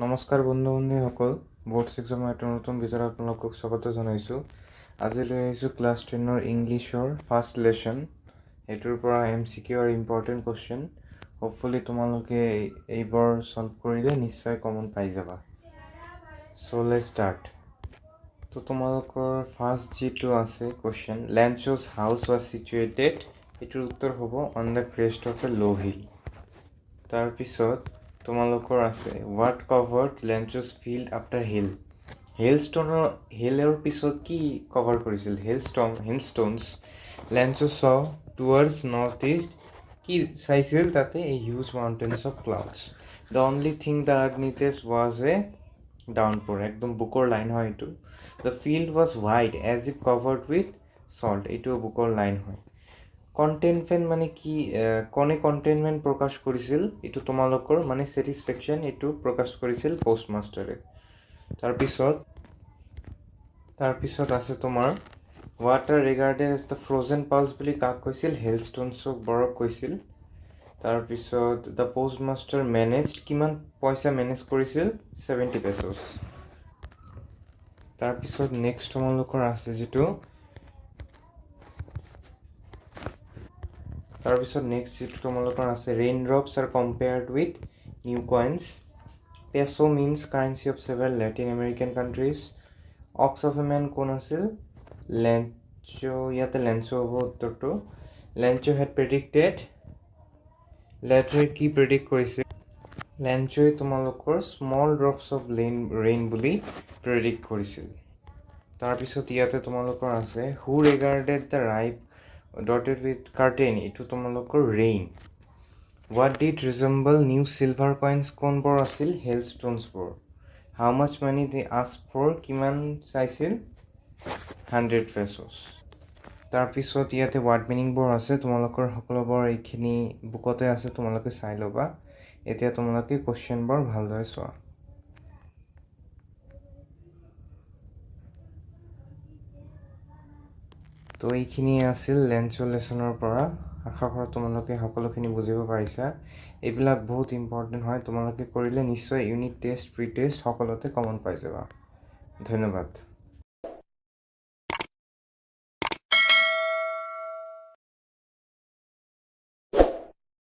নমস্কাৰ বন্ধু বান্ধৱীসকল, বৰ্ড এক্সামৰ এটা নতুন ভিডিঅ'ত আপোনালোকক স্বাগত জনাইছোঁ। আজি লৈ আহিছোঁ ক্লাছ 10ৰ ইংলিছৰ ফাৰ্ষ্ট লেচন। সেইটোৰ পৰা MCQ আৰু ইম্পৰ্টেণ্ট কুৱেশ্যন। হোপফুলি তোমালোকে এইবোৰ ছল্ভ কৰিলে নিশ্চয় কমন পাই যাবা। So' let's start. তো তোমালোকৰ ফাৰ্ষ্ট যিটো আছে question, Lencho's house was situated, এইটোৰ উত্তৰ হ'ব on the crest of a low' hill. তাৰপিছত তোমালোকৰ আছে what covered Lencho's field after hill. হিলৰ পিছত কি কভাৰ কৰিছিল? Hailstones. Lencho's saw towards north east, কি চাইছিল তাতে? A huge mountains of clouds. The only thing that needed was a downpour. একদম বুকৰ লাইন হয় এইটো। The field was wide as if covered with salt, এইটো বুকৰ লাইন হয়। কণ্টেইনমেণ্ট মানে কি? কোনে কণ্টেইনমেণ্ট প্ৰকাশ কৰিছিল? এইটো তোমালোকৰ মানে ছেটিছফেকশ্যন, এইটো প্ৰকাশ কৰিছিল পোষ্টমাষ্টাৰে। তাৰপিছত আছে তোমাৰ water regarded as the frozen pulse বুলি কাক কৈছিল? হেলষ্ট'নছক বৰক কৈছিল। তাৰপিছত দ্য পোষ্টমাষ্টাৰ মেনেজড, কিমান পইচা মেনেজ কৰিছিল? 70 পেছ'ছ। তাৰপিছত নেক্সট তোমালোকৰ আছে যিটো তোমালোকৰ আছে rain drops are compared with new coins. Peso' means currency of several Latin American countries. Ox of a man কোন আছিল? লেঞ্চ'। ইয়াতে লেঞ্চ' হ'ব উত্তৰটো। লেঞ্চ' হেড প্ৰেডিক্টেড, লেঞ্চ'ই কি প্ৰেডিক্ট কৰিছিল? লেঞ্চ'ই তোমালোকৰ স্মল ড্ৰপছ অফ ৰেইন বুলি প্ৰেডিক্ট কৰিছিল। তাৰপিছত ইয়াতে তোমালোকৰ আছে who regarded the ripe dotted with curtain, এইটো তোমালোকৰ rain. What did resemble new silver coins, কোনবোৰ আছিল? হেলষ্ট'নছবোৰ। How much money they ask for, কিমান চাইছিল? 100 পেছ'ছ। তাৰপিছত ইয়াতে ৱাৰ্ড মিনিংবোৰ আছে, তোমালোকৰ সকলোবোৰ এইখিনি বুকতে আছে, তোমালোকে চাই ল'বা। এতিয়া তোমালোকে কুৱেশ্যনবোৰ ভালদৰে চোৱা। তো এইখিনি আছিল লেঞ্চ' লেচনৰ পৰা। আশা কৰোঁ তোমালোকে সকলোখিনি বুজিব পাৰিছা। এইবিলাক বহুত ইম্পৰ্টেণ্ট হয়, তোমালোকে কৰিলে নিশ্চয় ইউনিট টেষ্ট, প্ৰি টেষ্ট সকলোতে কমন পাই যাবা। ধন্যবাদ।